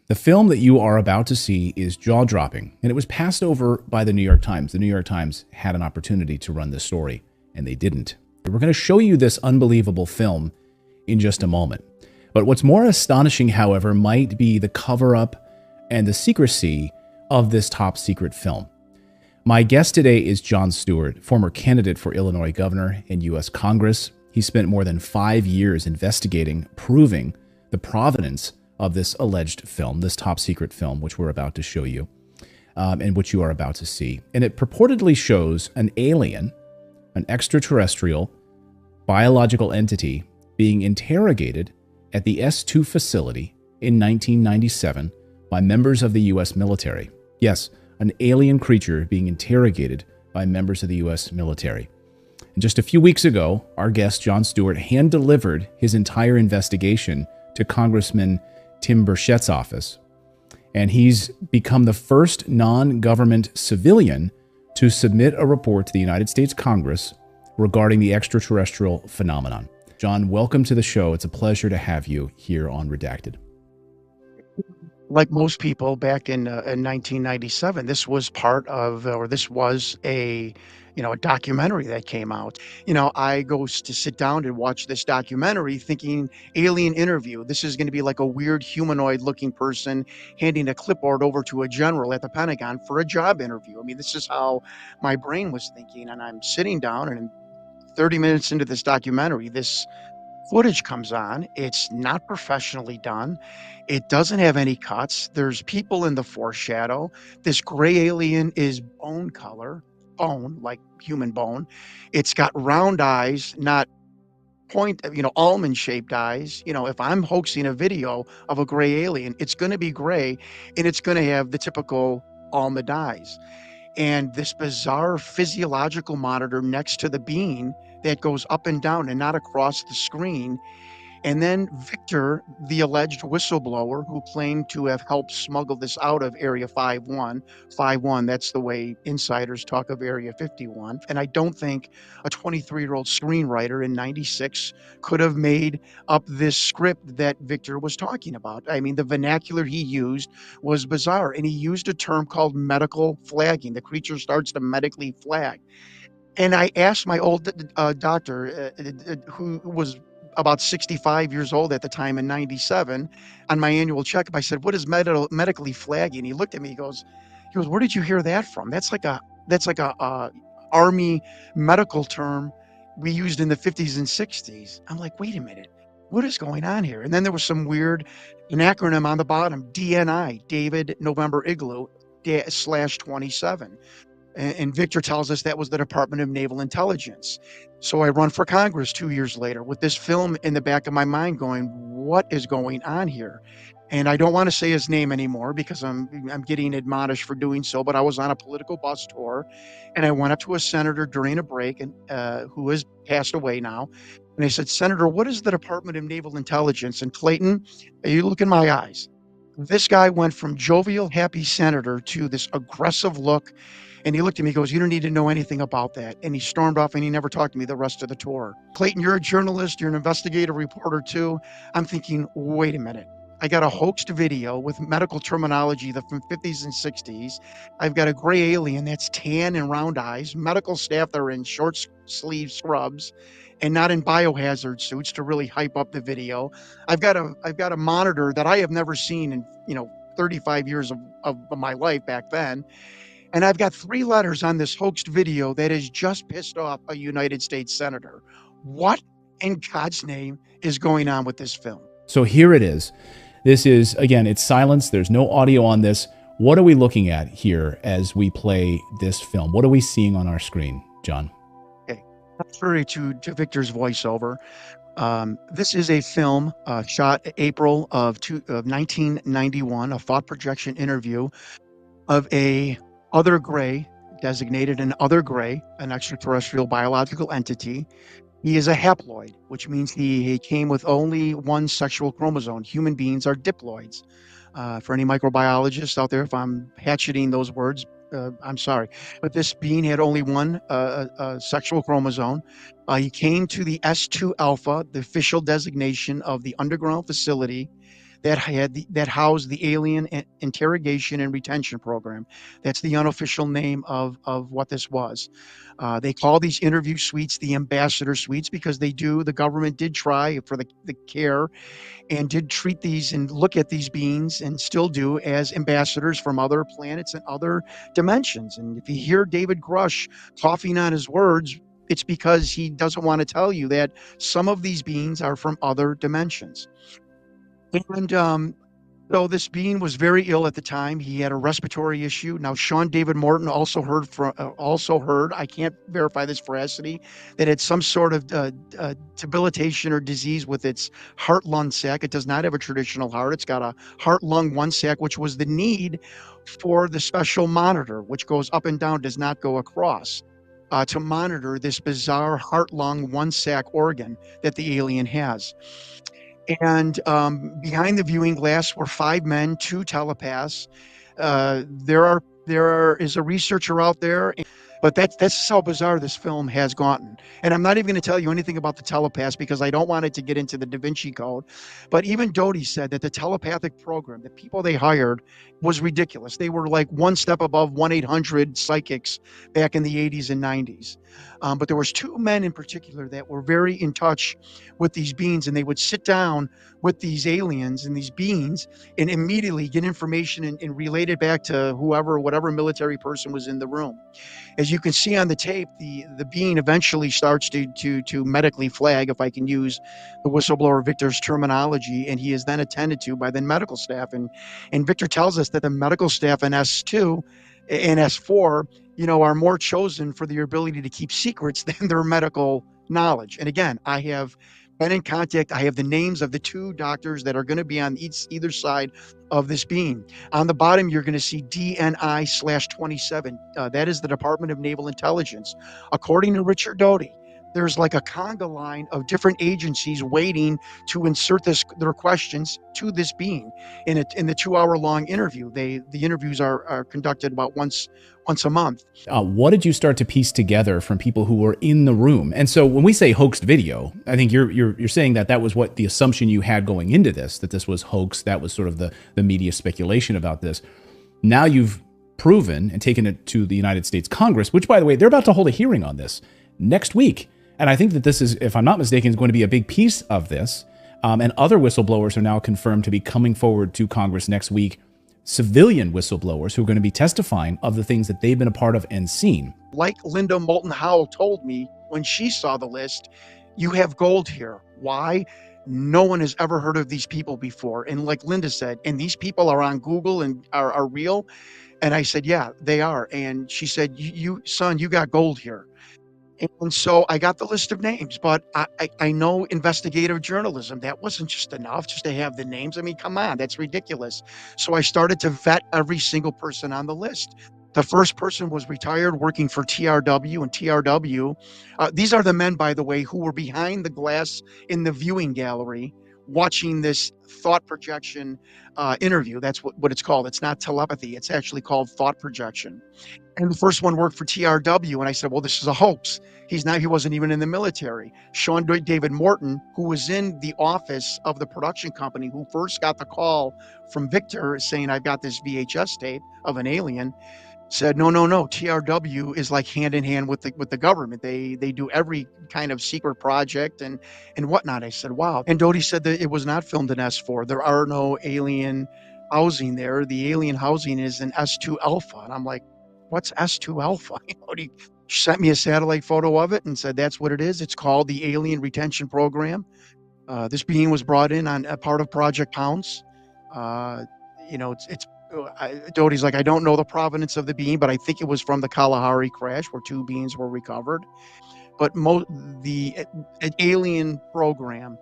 The film that you are about to see is jaw-dropping, and it was passed over by the New York Times. The New York Times had an opportunity to run this story, and they didn't. We're going to show you this unbelievable film in just a moment. But what's more astonishing, however, might be the cover-up and the secrecy of this top-secret film. My guest today is Jon Stewart, former candidate for Illinois governor in U.S. Congress. He spent more than 5 years investigating, proving the provenance of this alleged film, this top secret film, which we're about to show you, and which you are about to see. And it purportedly shows an alien, an extraterrestrial, biological entity being interrogated at the S2 facility in 1997 by members of the U.S. military. Yes, an alien creature being interrogated by members of the U.S. military. And just a few weeks ago, our guest, Jon Stewart, hand-delivered his entire investigation to Congressman Tim Burchett's office, and he's become the first non-government civilian to submit a report to the United States Congress regarding the extraterrestrial phenomenon. Jon, welcome to the show. It's a pleasure to have you here on Redacted. Like most people back in 1997, this was part of, or this was a documentary that came out. I go to sit down and watch this documentary thinking alien interview. This is going to be like a weird humanoid looking person handing a clipboard over to a general at the Pentagon for a job interview. I mean, this is how my brain was thinking. And I'm sitting down, and 30 minutes into this documentary, this footage comes on. It's not professionally done. It doesn't have any cuts. There's people in the foreshadow. This gray alien is bone color, bone, like human bone. It's got round eyes, not almond-shaped eyes. If I'm hoaxing a video of a gray alien, it's going to be gray, and it's going to have the typical almond eyes. And this bizarre physiological monitor next to the being that goes up and down and not across the screen. And then Victor, the alleged whistleblower who claimed to have helped smuggle this out of Area 51, that's the way insiders talk of Area 51. And I don't think a 23-year-old screenwriter in 96 could have made up this script that Victor was talking about. I mean, the vernacular he used was bizarre, and he used a term called medical flagging. The creature starts to medically flag. And I asked my old doctor, who was about 65 years old at the time in 97, on my annual checkup, I said, "What is medically flagging?" He looked at me, he goes, "Where did you hear that from? That's like a Army medical term we used in the 50s and 60s. I'm like, wait a minute, what is going on here? And then there was an acronym on the bottom, DNI, David November Igloo /27. And Victor tells us that was the Department of Naval Intelligence. So I run for Congress 2 years later with this film in the back of my mind going, what is going on here? And I don't want to say his name anymore because I'm getting admonished for doing so, but I was on a political bus tour, and I went up to a senator during a break, and who has passed away now. And I said, "Senator, what is the Department of Naval Intelligence?" And Clayton, you look in my eyes. This guy went from jovial, happy senator to this aggressive look. And he looked at me, he goes, "You don't need to know anything about that." And he stormed off, and he never talked to me the rest of the tour. Clayton, you're a journalist, you're an investigative reporter too. I'm thinking, wait a minute. I got a hoaxed video with medical terminology from 50s and 60s. I've got a gray alien that's tan and round eyes, medical staff that are in short sleeve scrubs and not in biohazard suits to really hype up the video. I've got a monitor that I have never seen in 35 years of my life back then. And I've got 3 letters on this hoaxed video that has just pissed off a United States senator. What in God's name is going on with this film? So here it is. This is, again, it's silence. There's no audio on this. What are we looking at here as we play this film? What are we seeing on our screen, Jon? Okay, contrary to Victor's voiceover, this is a film shot April of 1991, a thought projection interview of other gray, designated an other gray, an extraterrestrial biological entity. He is a haploid, which means he came with only one sexual chromosome. Human beings are diploids. For any microbiologists out there, if I'm hatcheting those words, I'm sorry. But this being had only one sexual chromosome. He came to the S2 alpha, the official designation of the underground facility, that housed the alien interrogation and retention program. That's the unofficial name of what this was. They call these interview suites the ambassador suites because the government did try for the care and did treat these and look at these beings and still do as ambassadors from other planets and other dimensions. And if you hear David Grush coughing on his words, it's because he doesn't want to tell you that some of these beings are from other dimensions. And so this being was very ill at the time. He had a respiratory issue. Now, Sean David Morton also heard. I can't verify this veracity, that it's some sort of debilitation or disease with its heart-lung sac. It does not have a traditional heart. It's got a heart-lung one sac, which was the need for the special monitor, which goes up and down, does not go across, to monitor this bizarre heart-lung one sac organ that the alien has. And behind the viewing glass were 5 men, 2 telepaths. There is a researcher out there, but that's how bizarre this film has gotten. And I'm not even going to tell you anything about the telepaths because I don't want it to get into the Da Vinci Code. But even Doty said that the telepathic program, the people they hired, was ridiculous. They were like one step above 1-800 psychics back in the 80s and 90s. But there was 2 men in particular that were very in touch with these beings, and they would sit down with these aliens and these beings and immediately get information and relate it back to whatever military person was in the room. As you can see on the tape, the being eventually starts to medically flag, if I can use the whistleblower Victor's terminology, and he is then attended to by the medical staff. And Victor tells us that the medical staff in S2 and S4, are more chosen for their ability to keep secrets than their medical knowledge. And again, I have been in contact. I have the names of the 2 doctors that are going to be on either side of this beam. On the bottom, you're going to see DNI/27. That is the Department of Naval Intelligence. According to Richard Doty, there's like a conga line of different agencies waiting to insert their questions to this being in the 2-hour-long interview. The interviews are conducted about once a month. What did you start to piece together from people who were in the room? And so when we say hoaxed video, I think you're saying that was what the assumption you had going into this, that this was hoax. That was sort of the media speculation about this. Now you've proven and taken it to the United States Congress, which, by the way, they're about to hold a hearing on this next week. And I think that this is, if I'm not mistaken, is going to be a big piece of this. And other whistleblowers are now confirmed to be coming forward to Congress next week. Civilian whistleblowers who are going to be testifying of the things that they've been a part of and seen. Like Linda Moulton Howell told me when she saw the list, you have gold here. Why? No one has ever heard of these people before. And like Linda said, and these people are on Google and are real. And I said, yeah, they are. And she said, son, you got gold here. And so I got the list of names, but I know investigative journalism. That wasn't just enough just to have the names. I mean, come on, that's ridiculous. So I started to vet every single person on the list. The first person was retired, working for TRW, and TRW. These are the men, by the way, who were behind the glass in the viewing gallery watching this thought projection interview. That's what it's called. It's not telepathy. It's actually called thought projection. And the first one worked for TRW. And I said, well, this is a hoax. He wasn't even in the military. Sean David Morton, who was in the office of the production company, who first got the call from Victor saying, I've got this VHS tape of an alien, said, no. TRW is like hand in hand with the government. They do every kind of secret project and whatnot. I said, wow. And Doty said that it was not filmed in S4. There are no alien housing there. The alien housing is in S2 Alpha. And I'm like, what's S2 Alpha? He sent me a satellite photo of it and said, that's what it is. It's called the Alien Retention Program. This being was brought in on a part of Project Pounce. Doty's like, I don't know the provenance of the being, but I think it was from the Kalahari crash where 2 beings were recovered. But the alien program,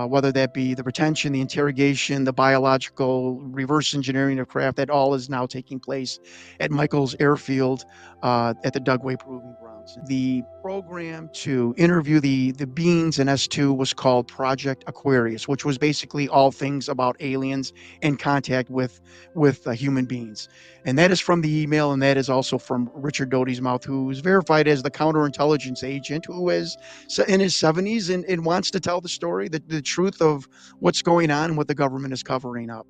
whether that be the retention, the interrogation, the biological reverse engineering of craft, that all is now taking place at Michael's Airfield at the Dugway Proving Ground. The program to interview the beings in S2 was called Project Aquarius, which was basically all things about aliens in contact with human beings. And that is from the email, and that is also from Richard Doty's mouth, who is verified as the counterintelligence agent, who is in his 70s and wants to tell the story, the truth of what's going on and what the government is covering up.